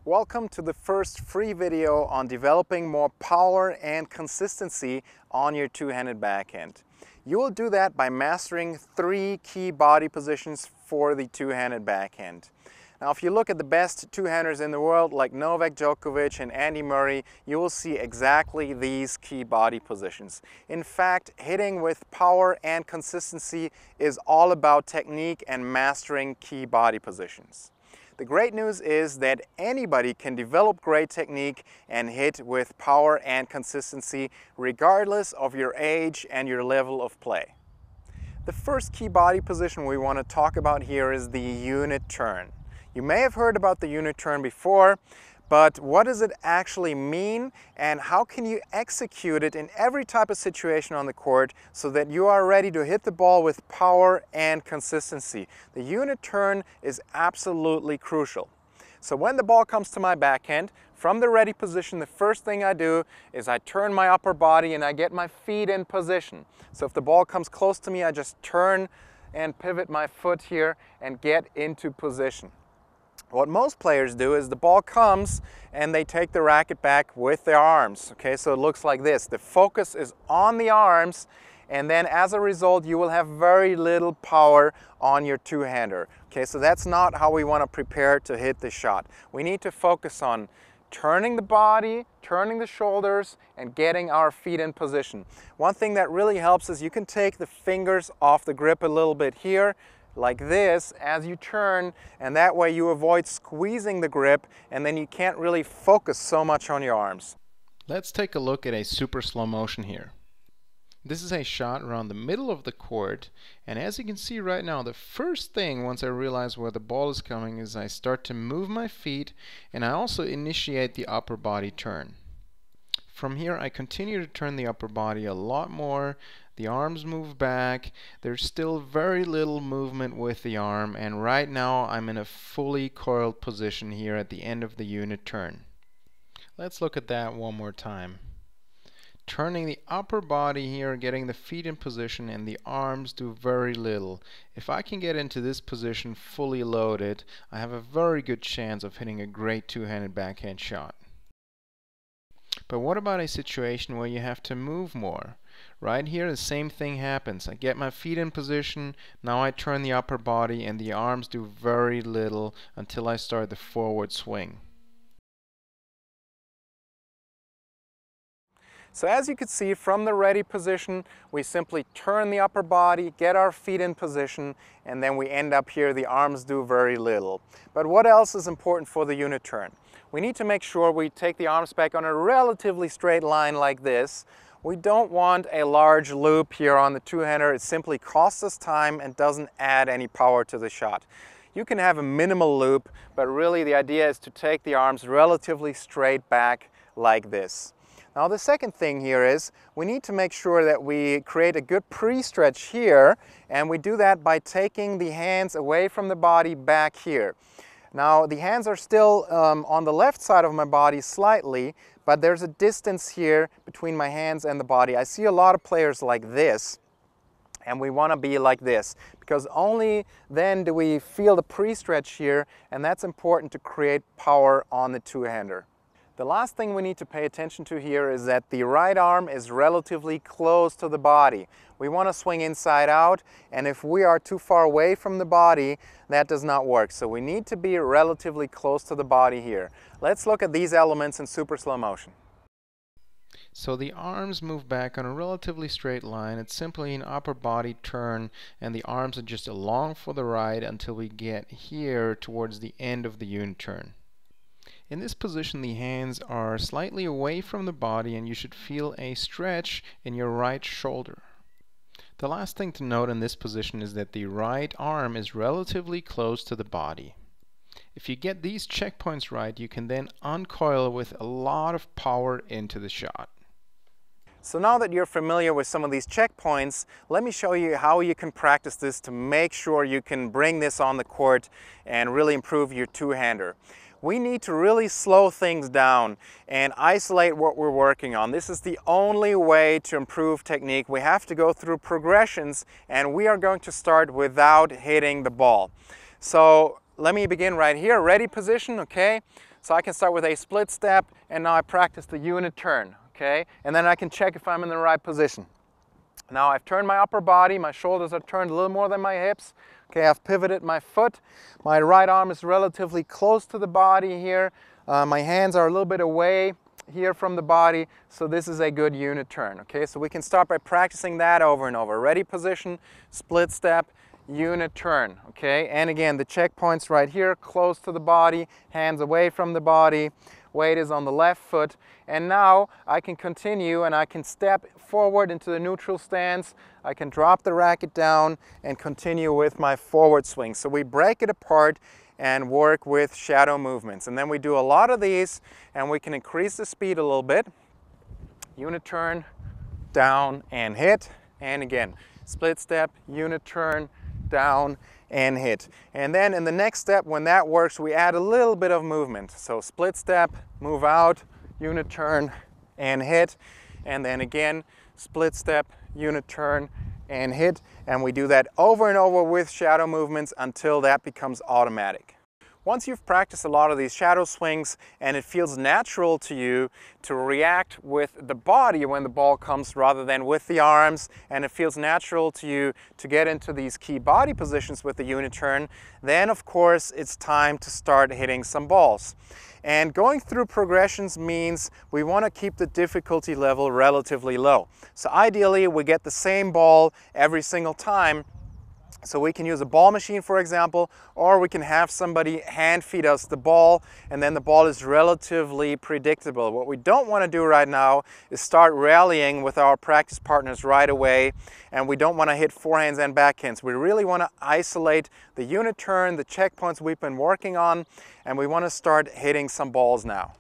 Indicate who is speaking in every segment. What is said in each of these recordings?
Speaker 1: Welcome to the first free video on developing more power and consistency on your two-handed backhand. You will do that by mastering 3 key body positions for the two-handed backhand. Now, if you look at the best two-handers in the world like Novak Djokovic and Andy Murray, you will see exactly these key body positions. In fact, hitting with power and consistency is all about technique and mastering key body positions. The great news is that anybody can develop great technique and hit with power and consistency regardless of your age and your level of play. The first key body position we want to talk about here is the unit turn. You may have heard about the unit turn before, but what does it actually mean and how can you execute it in every type of situation on the court so that you are ready to hit the ball with power and consistency? The unit turn is absolutely crucial. So when the ball comes to my backhand, from the ready position, the first thing I do is I turn my upper body and I get my feet in position. So if the ball comes close to me, I just turn and pivot my foot here and get into position. What most players do is the ball comes and they take the racket back with their arms. Okay, so it looks like this. The focus is on the arms, and then as a result you will have very little power on your two-hander. Okay, so that's not how we want to prepare to hit the shot. We need to focus on turning the body, turning the shoulders, and getting our feet in position. One thing that really helps is you can take the fingers off the grip a little bit here, like this, as you turn, and that way you avoid squeezing the grip and then you can't really focus so much on your arms.
Speaker 2: Let's take a look at a super slow motion here. This is a shot around the middle of the court, and as you can see right now, the first thing once I realize where the ball is coming is I start to move my feet, and I also initiate the upper body turn. From here I continue to turn the upper body a lot more. The arms move back. There's still very little movement with the arm, and right now I'm in a fully coiled position here at the end of the unit turn. Let's look at that one more time. Turning the upper body here, getting the feet in position, and the arms do very little. If I can get into this position fully loaded, I have a very good chance of hitting a great two-handed backhand shot. But what about a situation where you have to move more? Right here the same thing happens. I get my feet in position, now I turn the upper body, and the arms do very little until I start the forward swing.
Speaker 1: So as you can see, from the ready position, we simply turn the upper body, get our feet in position, and then we end up here, the arms do very little. But what else is important for the unit turn? We need to make sure we take the arms back on a relatively straight line like this. We don't want a large loop here on the two-hander. It simply costs us time and doesn't add any power to the shot. You can have a minimal loop, but really the idea is to take the arms relatively straight back like this. Now the second thing here is we need to make sure that we create a good pre-stretch here, and we do that by taking the hands away from the body back here. Now the hands are still on the left side of my body slightly, but there's a distance here between my hands and the body. I see a lot of players like this, and we want to be like this because only then do we feel the pre-stretch here, and that's important to create power on the two-hander. The last thing we need to pay attention to here is that the right arm is relatively close to the body. We want to swing inside out, and if we are too far away from the body, that does not work. So we need to be relatively close to the body here. Let's look at these elements in super slow motion.
Speaker 2: So the arms move back on a relatively straight line. It's simply an upper body turn, and the arms are just along for the ride until we get here towards the end of the unit turn. In this position, the hands are slightly away from the body, and you should feel a stretch in your right shoulder. The last thing to note in this position is that the right arm is relatively close to the body. If you get these checkpoints right, you can then uncoil with a lot of power into the shot.
Speaker 1: So now that you're familiar with some of these checkpoints, let me show you how you can practice this to make sure you can bring this on the court and really improve your two-hander. We need to really slow things down and isolate what we're working on. This is the only way to improve technique. We have to go through progressions, and we are going to start without hitting the ball. So let me begin right here. Ready position, okay? So I can start with a split step, and now I practice the unit turn, okay? And then I can check if I'm in the right position. Now I've turned my upper body, my shoulders are turned a little more than my hips. Okay, I've pivoted my foot. My right arm is relatively close to the body here. My hands are a little bit away here from the body, so this is a good unit turn. Okay, so we can start by practicing that over and over. Ready position, split step, unit turn. Okay, and again, the checkpoints right here, close to the body, hands away from the body. Weight is on the left foot, and now I can continue and I can step forward into the neutral stance. I can drop the racket down and continue with my forward swing. So we break it apart and work with shadow movements, and then we do a lot of these and we can increase the speed a little bit. Unit turn, down and hit, and again split step, unit turn, down and hit. And then in the next step, when that works, we add a little bit of movement. So split step, move out, unit turn and hit, and then again split step, unit turn and hit, and we do that over and over with shadow movements until that becomes automatic. Once you've practiced a lot of these shadow swings and it feels natural to you to react with the body when the ball comes rather than with the arms, and it feels natural to you to get into these key body positions with the unit turn, then of course it's time to start hitting some balls. And going through progressions means we want to keep the difficulty level relatively low. So ideally we get the same ball every single time. So we can use a ball machine, for example, or we can have somebody hand feed us the ball, and then the ball is relatively predictable. What we don't want to do right now is start rallying with our practice partners right away, and we don't want to hit forehands and backhands. We really want to isolate the unit turn, the checkpoints we've been working on, and we want to start hitting some balls now.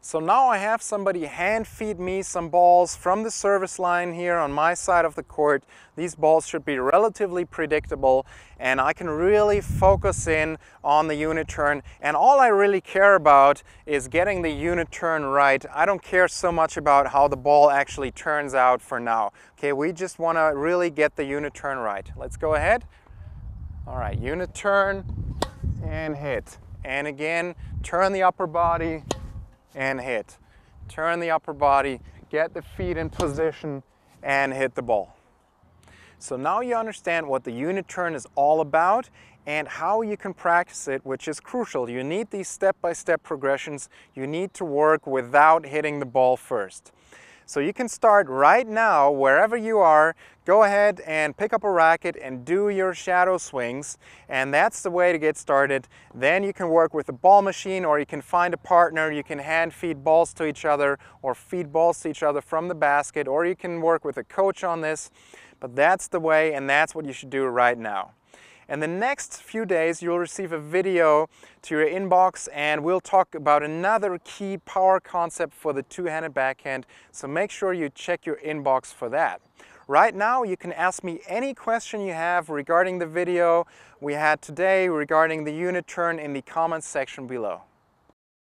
Speaker 1: So now I have somebody hand feed me some balls from the service line here on my side of the court. These balls should be relatively predictable, and I can really focus in on the unit turn. And all I really care about is getting the unit turn right. I don't care so much about how the ball actually turns out for now. Okay, we just want to really get the unit turn right. Let's go ahead. All right, unit turn and hit. And again, turn the upper body and hit. Turn the upper body, get the feet in position and hit the ball. So now you understand what the unit turn is all about and how you can practice it, which is crucial. You need these step-by-step progressions. You need to work without hitting the ball first. So you can start right now, wherever you are, go ahead and pick up a racket and do your shadow swings, and that's the way to get started. Then you can work with a ball machine, or you can find a partner, you can hand feed balls to each other or feed balls to each other from the basket, or you can work with a coach on this. But that's the way, and that's what you should do right now. In the next few days, you'll receive a video to your inbox, and we'll talk about another key power concept for the two-handed backhand, so make sure you check your inbox for that. Right now, you can ask me any question you have regarding the video we had today, regarding the unit turn, in the comments section below.